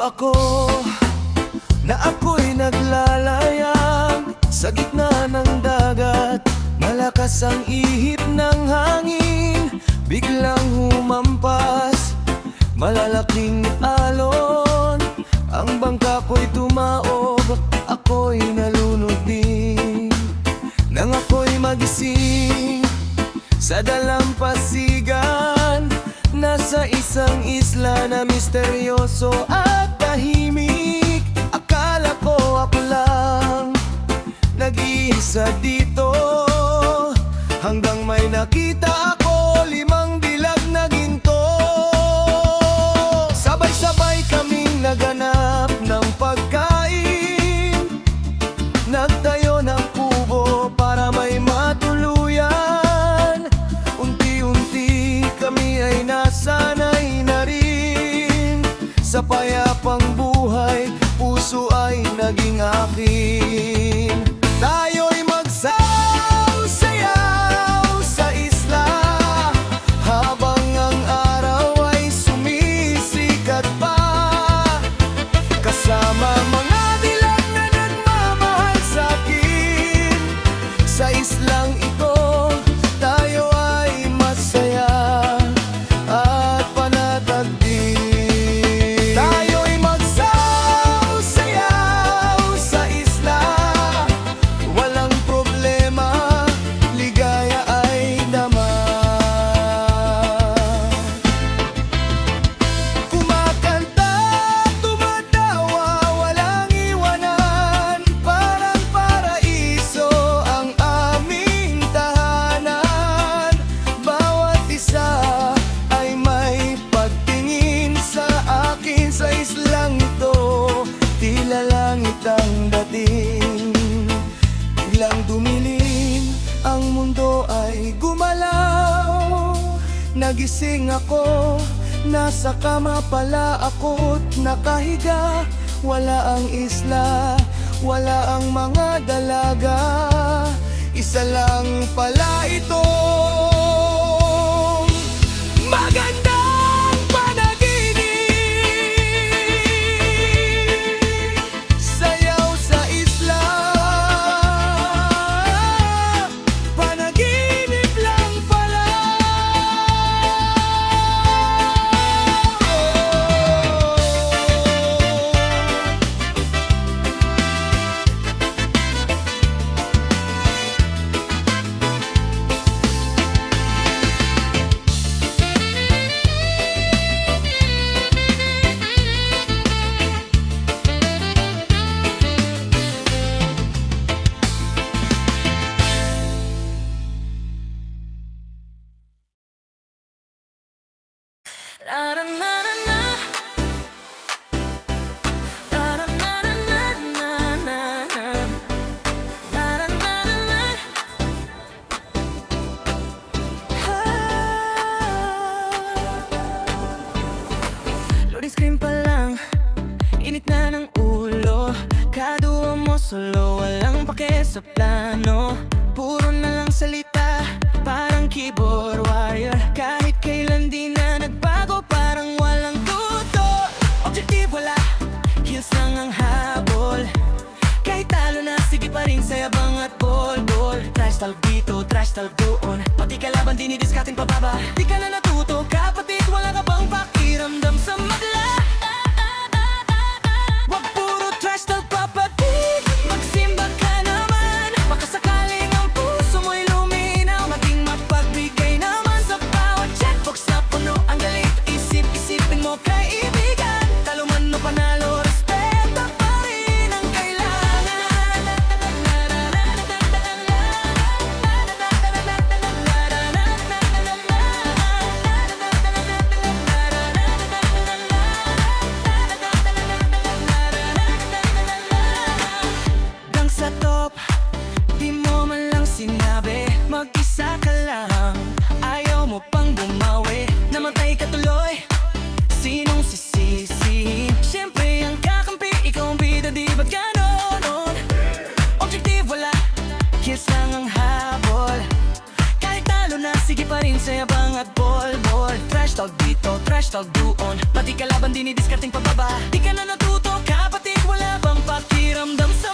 ako na ako'y naglalayag sa gitna ng dagat. Malakas ang ihip ng hangin, biglang humampas, malalaking alon. Ang bangka ko'y tumaob, ako'y nalunod din. Nang ako'y magising sa dalampasigan, nasa isang isla na misteryoso at tahimik. Akala ko ako lang nag-iisa dito, hanggang may nakita ako 5 dilag na ginto. Sabay-sabay kaming naganap ng pagkain, nagtayo ng kubo para may matuluyan. Unti-unti kami ay nasanay na rin sa payapang buhay, puso ay naging akin. Tayo'y magsayaw-sayaw sa isla, habang ang araw ay sumisikat pa. Kasama mga dilag na nagmamahal sa'kin, sa islang ito tayo ay masaya at panatag din. Tayo'y magsayaw-sayaw sa isla, walang problema, ligaya ay dama. Kumakanta, tumatawa, walang iwanan, parang paraiso ang aming tahanan. Bawat isa ay may pagtingin sa akin, sa islang ito tila langit ang dating. Biglang dumilim, ang mundo ay gumalaw. Nagising ako, nasa kama pala ako't nakahiga. Wala ang isla, wala ang mga dalaga, isa lang pala ito. Magandang panaginip, sayaw sa isla, panaginip lang pala. Loading screen pa lang, init na ng ulo. Kaduwa mo solo, walang pake sa plano. Puro na lang salita, parang keyboard warrior. Kahit kailan di na nagbago, parang walang tuto. Objective wala, heels lang ang habol. Kahit talo na, sige pa rin sa yabang at bol-bol. Trash talk dito, trash talk doon, pati kalaban dinidiskatin pababa. Di ka na natuto, kapatid, wala ka bang pakiramdam sa magla? Wag puro trash talk, kapatid, magsimba ka naman. Baka sakaling ang puso mo'y luminaw, maging mapagbigay naman sa bawat checkbox na puno ang galit. Isip-isipin mo kaibigan, talo man o panalo, respeto pa rin ang kailangan. Hanggang sa top, di mo man lang sinabi, mag-isa ka lang, ayaw mo pang bumawi. Namatay ka tuloy, sinong sisisihin? Siyempre ang kakampi, ikaw ang bida, di ba ganon? Objective wala, kiss lang ang habol. Kahit talo na, sige pa rin sa yabang at bol-bol. Trash Trash talk dito, trash talk doon, pati kalaban dinidiskarting pababa. Di ka na natuto kapatid, wala bang pakiramdam sa